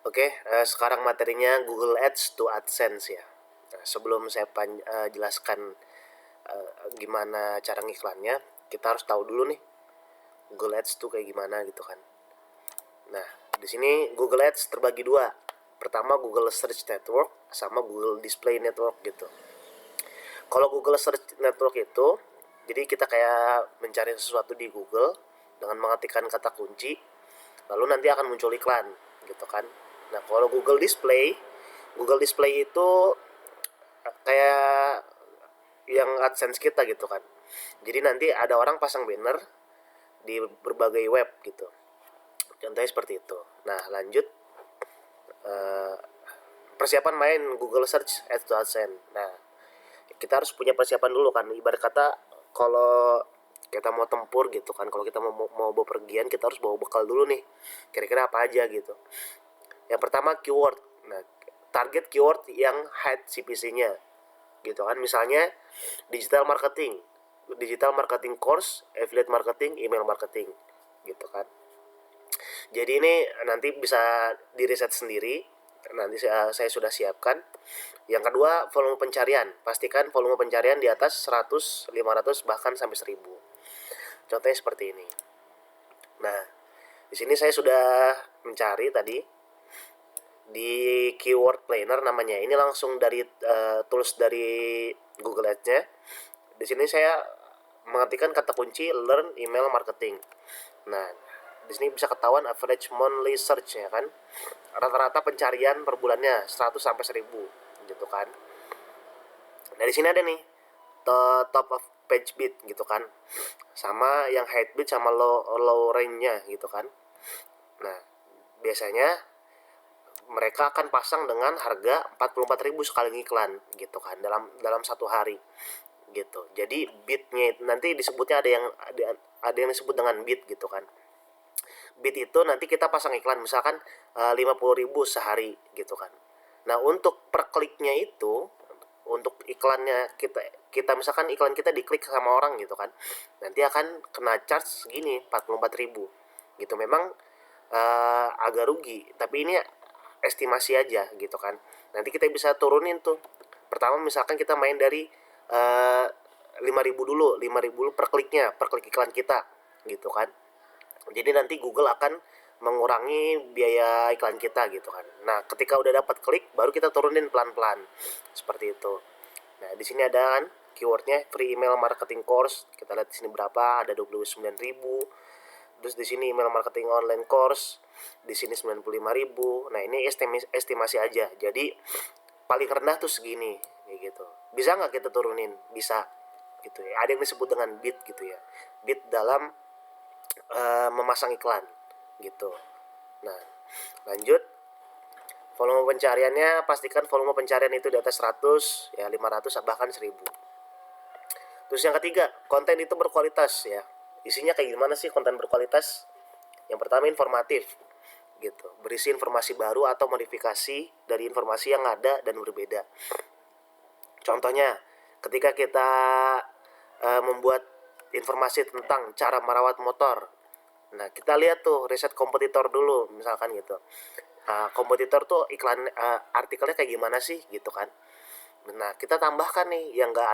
Oke, sekarang materinya Google Ads to AdSense ya. Nah, sebelum saya jelaskan gimana cara ngiklannya, kita harus tahu dulu nih Google Ads tuh kayak gimana gitu kan. Nah, di sini Google Ads terbagi dua. Pertama Google Search Network sama Google Display Network gitu. Kalau Google Search Network itu, jadi kita kayak mencari sesuatu di Google dengan mengetikkan kata kunci, lalu nanti akan muncul iklan gitu kan. Nah, kalau Google Display itu kayak yang AdSense kita gitu kan. Jadi nanti ada orang pasang banner di berbagai web gitu. Contohnya seperti itu. Nah, lanjut eh, persiapan main Google Search AdSense. Nah, kita harus punya persiapan dulu kan. Ibarat kata kalau kita mau tempur gitu kan, kalau kita mau bepergian, kita harus bawa bekal dulu nih. Kira-kira apa aja gitu. Yang pertama keyword. Nah, target keyword yang high CPC-nya gitu kan. Misalnya digital marketing course, affiliate marketing, email marketing gitu kan. Jadi ini nanti bisa di riset sendiri, nanti saya sudah siapkan. Yang kedua, volume pencarian. Pastikan volume pencarian di atas 100, 500 bahkan sampai 1000. Contohnya seperti ini. Nah, di sini saya sudah mencari tadi di keyword planner namanya. Ini langsung dari tools dari Google Ads-nya. Di sini saya mengetikkan kata kunci learn email marketing. Nah, di sini bisa ketahuan average monthly search ya kan. Rata-rata pencarian per bulannya 100 sampai 1000 gitu kan. Nah, di sini ada nih top of page bid gitu kan. Sama yang high bid sama low range-nya gitu kan. Nah, biasanya mereka akan pasang dengan harga 44.000 sekali iklan gitu kan dalam satu hari gitu. Jadi bidnya nanti disebutnya ada yang disebut dengan bid gitu kan. Bid itu nanti kita pasang iklan misalkan 50.000 sehari gitu kan. Nah, untuk per kliknya itu, untuk iklannya kita misalkan iklan kita diklik sama orang gitu kan, nanti akan kena charge segini 44.000 gitu. Memang agak rugi, tapi ini estimasi aja gitu kan. Nanti kita bisa turunin tuh. Pertama misalkan kita main dari 5.000 dulu, 5.000 per kliknya, per klik iklan kita gitu kan. Jadi nanti Google akan mengurangi biaya iklan kita gitu kan. Nah, ketika udah dapat klik, baru kita turunin pelan-pelan. Seperti itu. Nah, di sini ada kan keywordnya free email marketing course. Kita lihat di sini berapa, ada 29.000. Terus di sini email marketing online course, di sini 95.000. Nah, ini estimasi aja. Jadi paling rendah tuh segini kayak gitu. Bisa nggak kita turunin? Bisa gitu ya. Ada yang disebut dengan bid gitu ya. Bid dalam memasang iklan gitu. Nah, lanjut volume pencariannya, pastikan volume pencarian itu di atas 100 ya, 500 bahkan 1000. Terus yang ketiga, konten itu berkualitas ya. Isinya kayak gimana sih konten berkualitas? Yang pertama informatif gitu, berisi informasi baru atau modifikasi dari informasi yang ada dan berbeda. Contohnya, ketika kita membuat informasi tentang cara merawat motor, nah kita lihat tuh riset kompetitor dulu misalkan gitu. Kompetitor tuh iklan artikelnya kayak gimana sih gitu kan. Nah, kita tambahkan nih yang nggak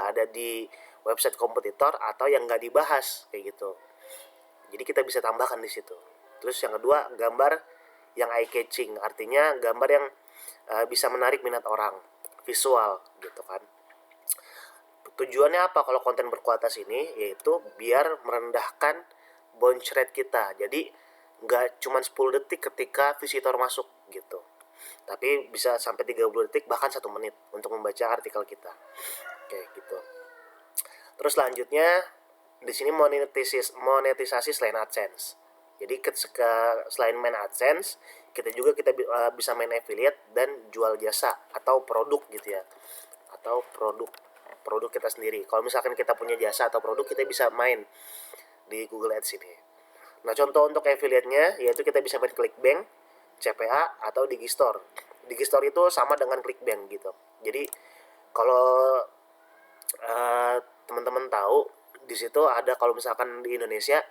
ada di website kompetitor atau yang nggak dibahas kayak gitu. Jadi kita bisa tambahkan di situ. Terus yang kedua, gambar yang eye catching, artinya gambar yang bisa menarik minat orang, visual gitu kan. Tujuannya apa kalau konten berkualitas ini? Yaitu biar merendahkan bounce rate kita. Jadi nggak cuma 10 detik ketika visitor masuk gitu, tapi bisa sampai 30 detik bahkan 1 menit untuk membaca artikel kita. Oke gitu. Terus selanjutnya di sini monetisasi selain AdSense. Jadi selain main AdSense, kita bisa main affiliate dan jual jasa atau produk gitu ya. Atau produk kita sendiri. Kalau misalkan kita punya jasa atau produk, kita bisa main di Google Ads ini. Nah, contoh untuk affiliate-nya yaitu kita bisa main ClickBank, CPA atau Digistore. Digistore itu sama dengan ClickBank gitu. Jadi kalau teman-teman tahu, di situ ada kalau misalkan di Indonesia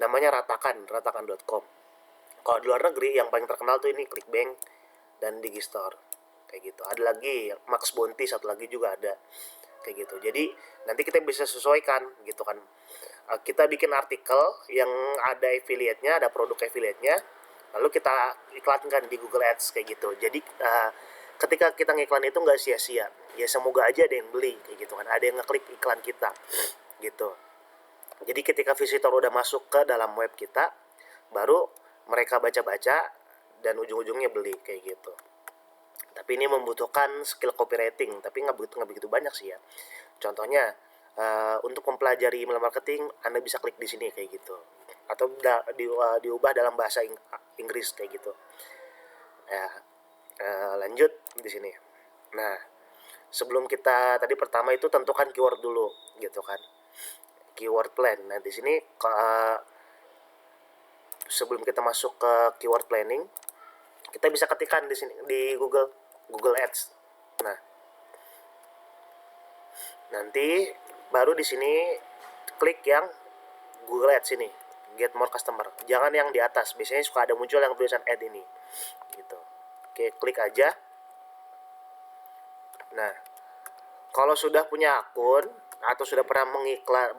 namanya ratakan.com. Kalau di luar negeri yang paling terkenal tuh ini Clickbank dan Digistore kayak gitu. Ada lagi Max Bounty, satu lagi juga ada kayak gitu. Jadi nanti kita bisa sesuaikan gitu kan. Kita bikin artikel yang ada affiliate-nya, ada produk affiliate-nya, lalu kita iklankan di Google Ads kayak gitu. Jadi ketika kita ngiklan itu nggak sia-sia. Ya semoga aja ada yang beli kayak gitu kan, ada yang ngeklik iklan kita gitu. Jadi ketika visitor udah masuk ke dalam web kita, baru mereka baca-baca dan ujung-ujungnya beli kayak gitu. Tapi ini membutuhkan skill copywriting, tapi nggak begitu banyak sih ya. Contohnya untuk mempelajari email marketing, Anda bisa klik di sini kayak gitu, atau diubah dalam bahasa Inggris kayak gitu. Ya, lanjut di sini. Nah, sebelum kita tadi pertama itu tentukan keyword dulu gitu kan, keyword plan. Nah di sini sebelum kita masuk ke keyword planning, kita bisa ketikkan di sini di Google Ads. Nah, nanti baru di sini klik yang Google Ads ini, get more customer. Jangan yang di atas, biasanya suka ada muncul yang tulisan ad ini gitu. Oke, klik aja. Nah, kalau sudah punya akun atau sudah pernah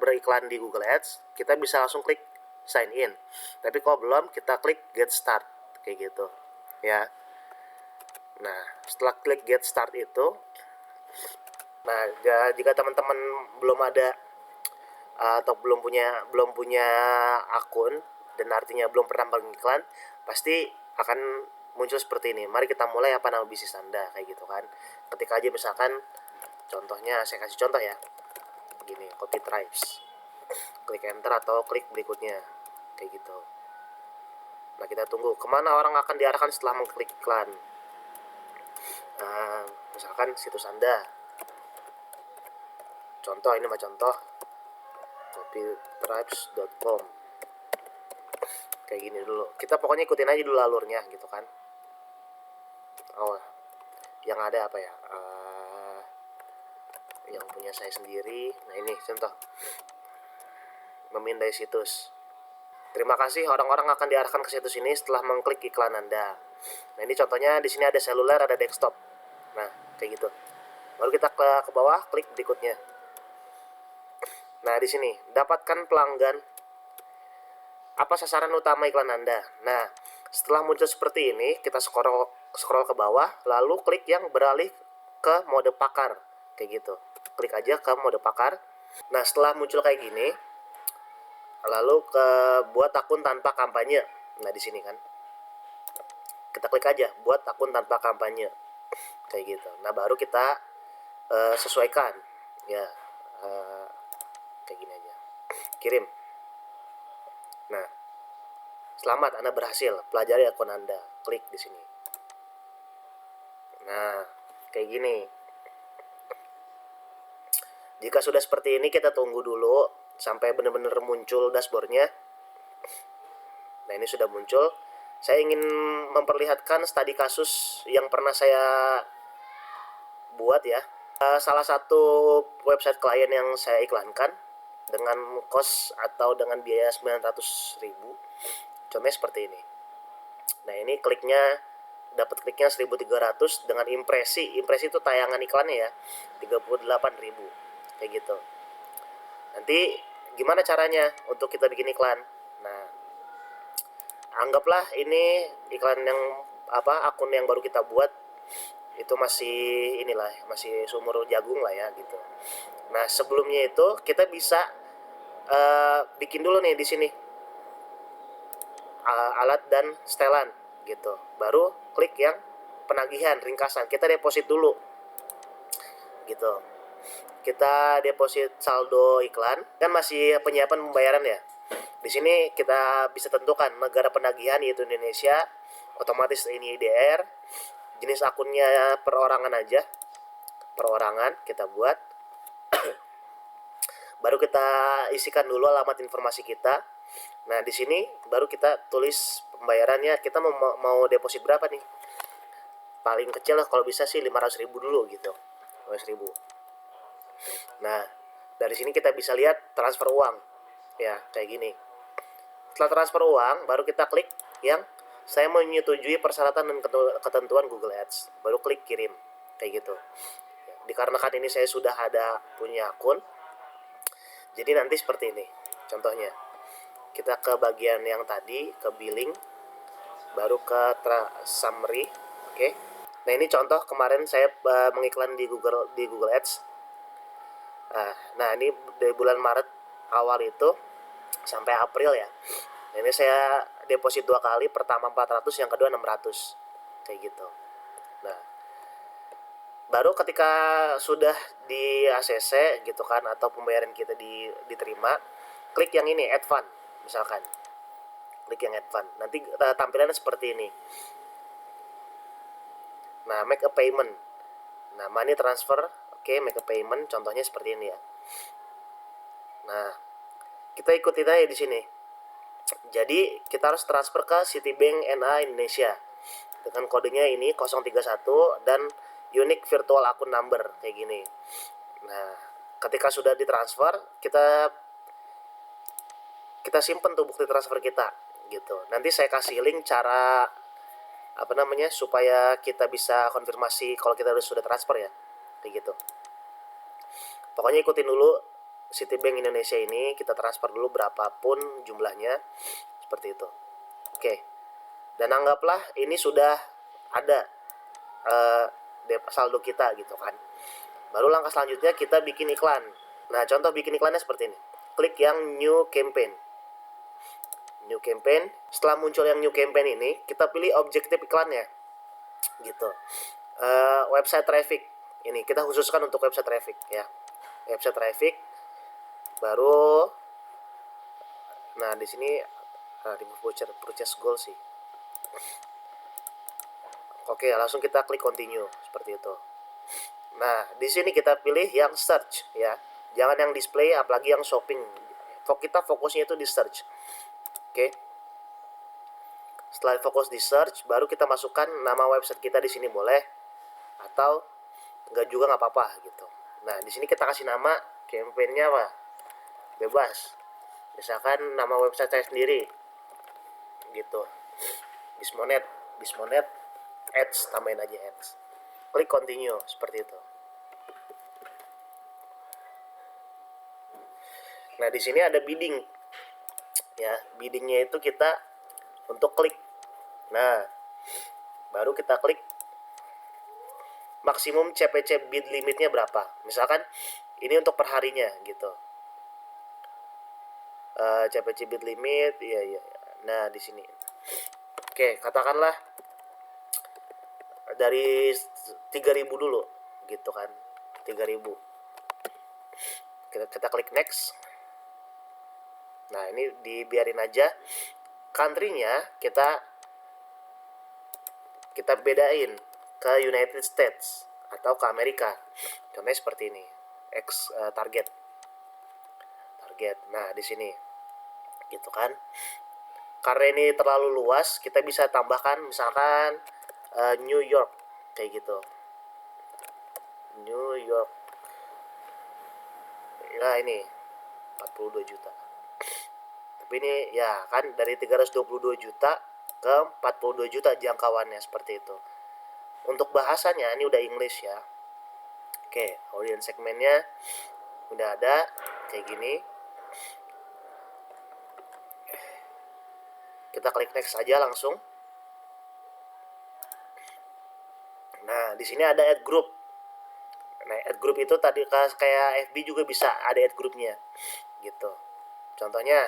beriklan di Google Ads, kita bisa langsung klik sign in. Tapi kalau belum, kita klik get start kayak gitu ya. Nah, setelah klik get start itu, nah jika teman-teman belum ada atau belum punya akun, dan artinya belum pernah beriklan, pasti akan muncul seperti ini. Mari kita mulai, apa nama bisnis Anda kayak gitu kan. Ketik aja misalkan, contohnya saya kasih contoh ya, gini, Copy Tribes. Klik enter atau klik berikutnya kayak gitu. Nah, kita tunggu kemana orang akan diarahkan setelah mengklik iklan. Misalkan situs Anda, contoh ini mah contoh copytribes.com kayak gini dulu. Kita pokoknya ikutin aja dulu alurnya gitu kan. Oh, yang ada apa ya, yang punya saya sendiri. Nah ini contoh, memindai situs. Terima kasih, orang-orang akan diarahkan ke situs ini setelah mengklik iklan Anda. Nah ini contohnya, di sini ada seluler, ada desktop. Nah kayak gitu. Baru kita ke bawah, klik berikutnya. Nah di sini dapatkan pelanggan. Apa sasaran utama iklan Anda? Nah, setelah muncul seperti ini, kita scroll ke bawah, lalu klik yang beralih ke mode pakar kayak gitu. Klik aja ke mode pakar. Nah, setelah muncul kayak gini, lalu ke buat akun tanpa kampanye. Nah, di sini kan kita klik aja buat akun tanpa kampanye kayak gitu. Nah, baru kita sesuaikan ya, kayak gini aja, kirim. Nah, selamat, Anda berhasil, pelajari akun Anda, klik di sini. Nah, kayak gini. Jika sudah seperti ini, kita tunggu dulu sampai benar-benar muncul dashboardnya. Nah, ini sudah muncul. Saya ingin memperlihatkan studi kasus yang pernah saya buat ya. Salah satu website klien yang saya iklankan dengan cost atau dengan biaya 900.000. Contohnya seperti ini. Nah, ini dapat kliknya 1.300 dengan impresi itu tayangan iklannya ya 38.000 kayak gitu. Nanti gimana caranya untuk kita bikin iklan? Nah, anggaplah ini iklan yang akun yang baru kita buat itu masih masih sumur jagung lah ya gitu. Nah, sebelumnya itu kita bisa bikin dulu nih di sini alat dan setelan gitu. Baru klik yang penagihan ringkasan, kita deposit dulu gitu. Kita deposit saldo iklan, kan masih penyiapan pembayaran ya. Di sini kita bisa tentukan negara penagihan yaitu Indonesia, otomatis ini IDR, jenis akunnya perorangan aja, perorangan kita buat. Baru kita isikan dulu alamat informasi kita. Nah, di sini baru kita tulis pembayarannya, kita mau deposit berapa nih. Paling kecil lah kalau bisa sih 500.000 dulu gitu. 500.000. Nah, dari sini kita bisa lihat transfer uang. Ya, kayak gini. Setelah transfer uang, baru kita klik yang saya menyetujui persyaratan dan ketentuan Google Ads, baru klik kirim, kayak gitu. Dikarenakan ini saya sudah ada punya akun, jadi nanti seperti ini contohnya. Kita ke bagian yang tadi, ke billing, baru ke summary. Oke. Nah, ini contoh kemarin saya mengiklan di Google Ads. Nah, ini dari bulan Maret awal itu sampai April ya. Nah, ini saya deposit 2 kali, pertama 400, yang kedua 600, kayak gitu. Nah, baru ketika sudah di ACC gitu kan, atau pembayaran kita diterima, klik yang ini, add fund misalkan. Klik yang add fund. Nanti tampilannya seperti ini. Nah, make a payment. Nah, money transfer, oke, make a payment, contohnya seperti ini ya. Nah, kita ikutin aja di sini. Jadi, kita harus transfer ke Citibank NA Indonesia. Dengan kodenya ini 031 dan unique virtual akun number, kayak gini. Nah, ketika sudah ditransfer, kita simpen tuh bukti transfer kita, gitu. Nanti saya kasih link cara supaya kita bisa konfirmasi kalau kita sudah transfer ya, kayak gitu. Pokoknya ikutin dulu Citibank Indonesia ini, kita transfer dulu berapapun jumlahnya, seperti itu. Oke. Dan anggaplah ini sudah ada saldo kita gitu kan. Baru langkah selanjutnya kita bikin iklan. Nah, contoh bikin iklannya seperti ini. Klik yang new campaign. New campaign. Setelah muncul yang new campaign ini, kita pilih objektif iklannya, gitu. Website traffic. Ini kita khususkan untuk website traffic ya. Website traffic. Baru, nah di sini di purchase goal sih. Oke, langsung kita klik continue seperti itu. Nah, di sini kita pilih yang search ya. Jangan yang display, apalagi yang shopping. Kita fokusnya itu di search. Oke. Setelah fokus di search, baru kita masukkan nama website kita di sini boleh, atau enggak juga nggak apa-apa gitu. Nah, di sini kita kasih nama campaign-nya apa? Bebas. Misalkan nama website saya sendiri, gitu. Bismonet ads, tambahin aja ads. Klik continue seperti itu. Nah, di sini ada bidding. Ya, biddingnya itu kita untuk klik. Nah, baru kita klik maksimum CPC bid limitnya berapa. Misalkan ini untuk perharinya gitu. CPC bid limit, iya. Nah, di sini. Oke, katakanlah dari 3.000 dulu gitu kan. 3.000. Kita klik next. Nah, ini dibiarin aja. Country-nya kita bedain ke United States atau ke Amerika. Contohnya seperti ini. Target. Nah, di sini. Gitu kan. Karena ini terlalu luas, kita bisa tambahkan misalkan New York kayak gitu. New York. Nah, ini 42 juta. Tapi ini ya kan dari 322 juta ke 42 juta jangkauannya, seperti itu. Untuk bahasanya ini udah English ya. Oke, audience segmennya udah ada kayak gini. Kita klik next aja langsung. Nah, di sini ada add group. Nah, add group itu tadi kayak FB juga bisa ada add groupnya, gitu. Contohnya,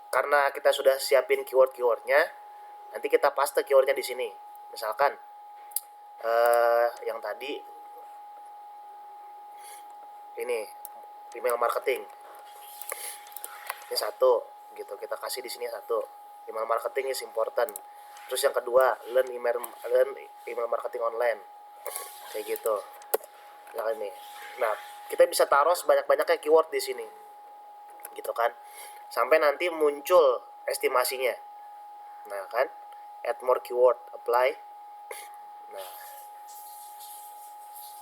karena kita sudah siapin keywordnya, nanti kita paste keywordnya di sini. Misalkan yang tadi ini email marketing, ini satu, gitu. Kita kasih di sini satu. Email marketing is important. Terus yang kedua, learn email marketing online, kayak gitu. Nah, ini. Nah, kita bisa taruh sebanyak-banyaknya keyword di sini, gitu kan, sampai nanti muncul estimasinya. Nah kan, add more keyword, apply. Nah,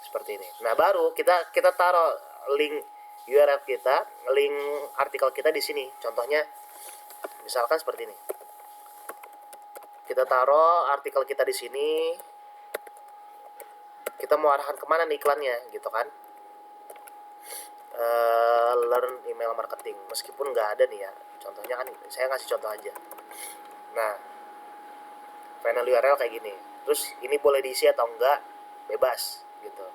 seperti ini. Nah, baru kita taruh link URL kita, link artikel kita di sini. Contohnya Misalkan seperti ini. Kita taruh artikel kita di sini. Kita mau arahkan kemana nih iklannya, gitu kan? Learn email marketing. Meskipun nggak ada nih ya. Contohnya kan, saya ngasih contoh aja. Nah, final URL kayak gini. Terus ini boleh diisi atau enggak, bebas gitu.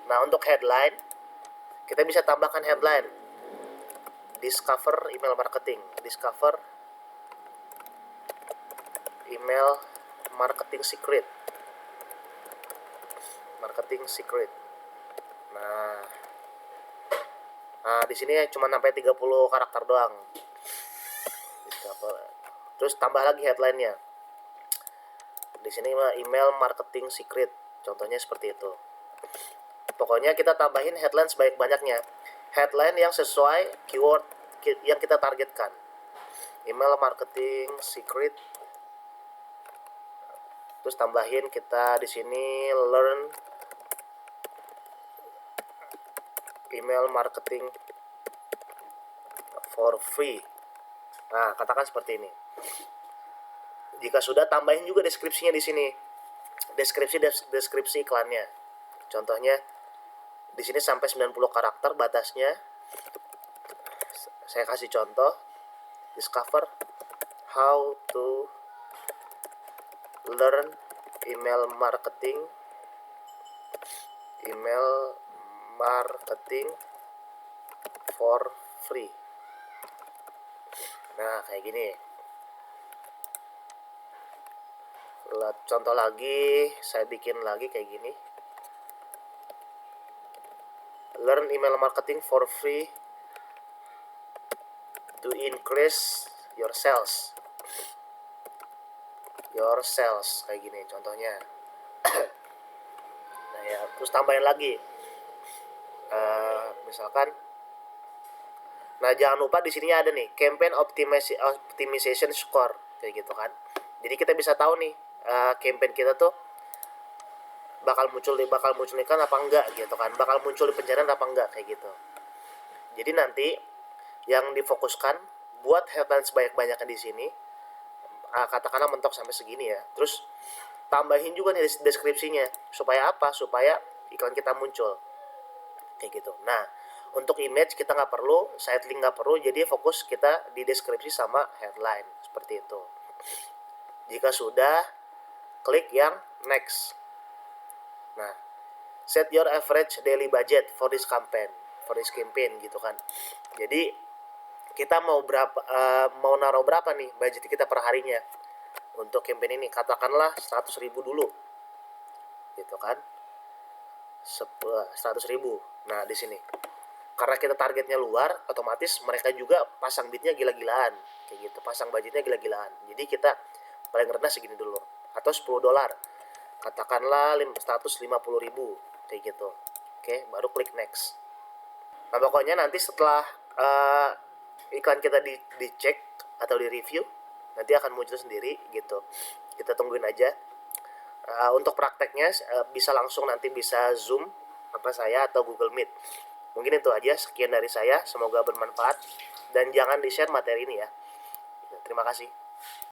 Nah, untuk headline, kita bisa tambahkan headline. Discover email marketing. Discover email marketing secret. Marketing secret. Nah, di sini cuma sampai 30 karakter doang. Terus tambah lagi headline-nya. Di sini email marketing secret. Contohnya seperti itu. Pokoknya kita tambahin headline sebanyak-banyaknya. Headline yang sesuai keyword yang kita targetkan. Email marketing secret. Terus tambahin kita di sini learn email marketing for free. Nah, katakan seperti ini. Jika sudah, tambahin juga deskripsinya di sini. Deskripsi iklannya. Contohnya di sini sampai 90 karakter batasnya. Saya kasih contoh. Discover how to learn email marketing for free. Nah, kayak gini. Contoh lagi, saya bikin lagi kayak gini. Learn email marketing for free to increase your sales. Kayak gini contohnya. Nah ya, terus tambahin lagi. Misalkan, nah jangan lupa di sini ada nih campaign optimization score kayak gitu kan. Jadi kita bisa tahu nih campaign kita tuh bakal muncul iklan apa enggak gitu kan, bakal muncul di pencarian apa enggak kayak gitu. Jadi nanti yang difokuskan buat headline sebanyak-banyaknya di sini, katakanlah mentok sampai segini ya. Terus tambahin juga nih deskripsinya. Supaya apa? Supaya iklan kita muncul kayak gitu. Nah, untuk image kita nggak perlu, site link nggak perlu, jadi fokus kita di deskripsi sama headline seperti itu. Jika sudah, klik yang next. Nah, set your average daily budget for this campaign gitu kan. Jadi kita mau naruh berapa nih budget kita per harinya untuk campaign ini? Katakanlah 100.000 dulu gitu kan. 100.000. Nah, di sini karena kita targetnya luar, otomatis mereka juga pasang bidnya gila-gilaan kayak gitu, pasang budgetnya gila-gilaan. Jadi kita paling rendah segini dulu, atau $10, katakanlah 150.000 kayak gitu. Oke, baru klik next. Nah, pokoknya nanti setelah iklan kita dicek atau di review, nanti akan muncul sendiri gitu. Kita tungguin aja. Untuk prakteknya bisa langsung, nanti bisa Zoom apa saya atau Google Meet. Mungkin itu aja, sekian dari saya, semoga bermanfaat dan jangan di-share materi ini ya. Terima kasih.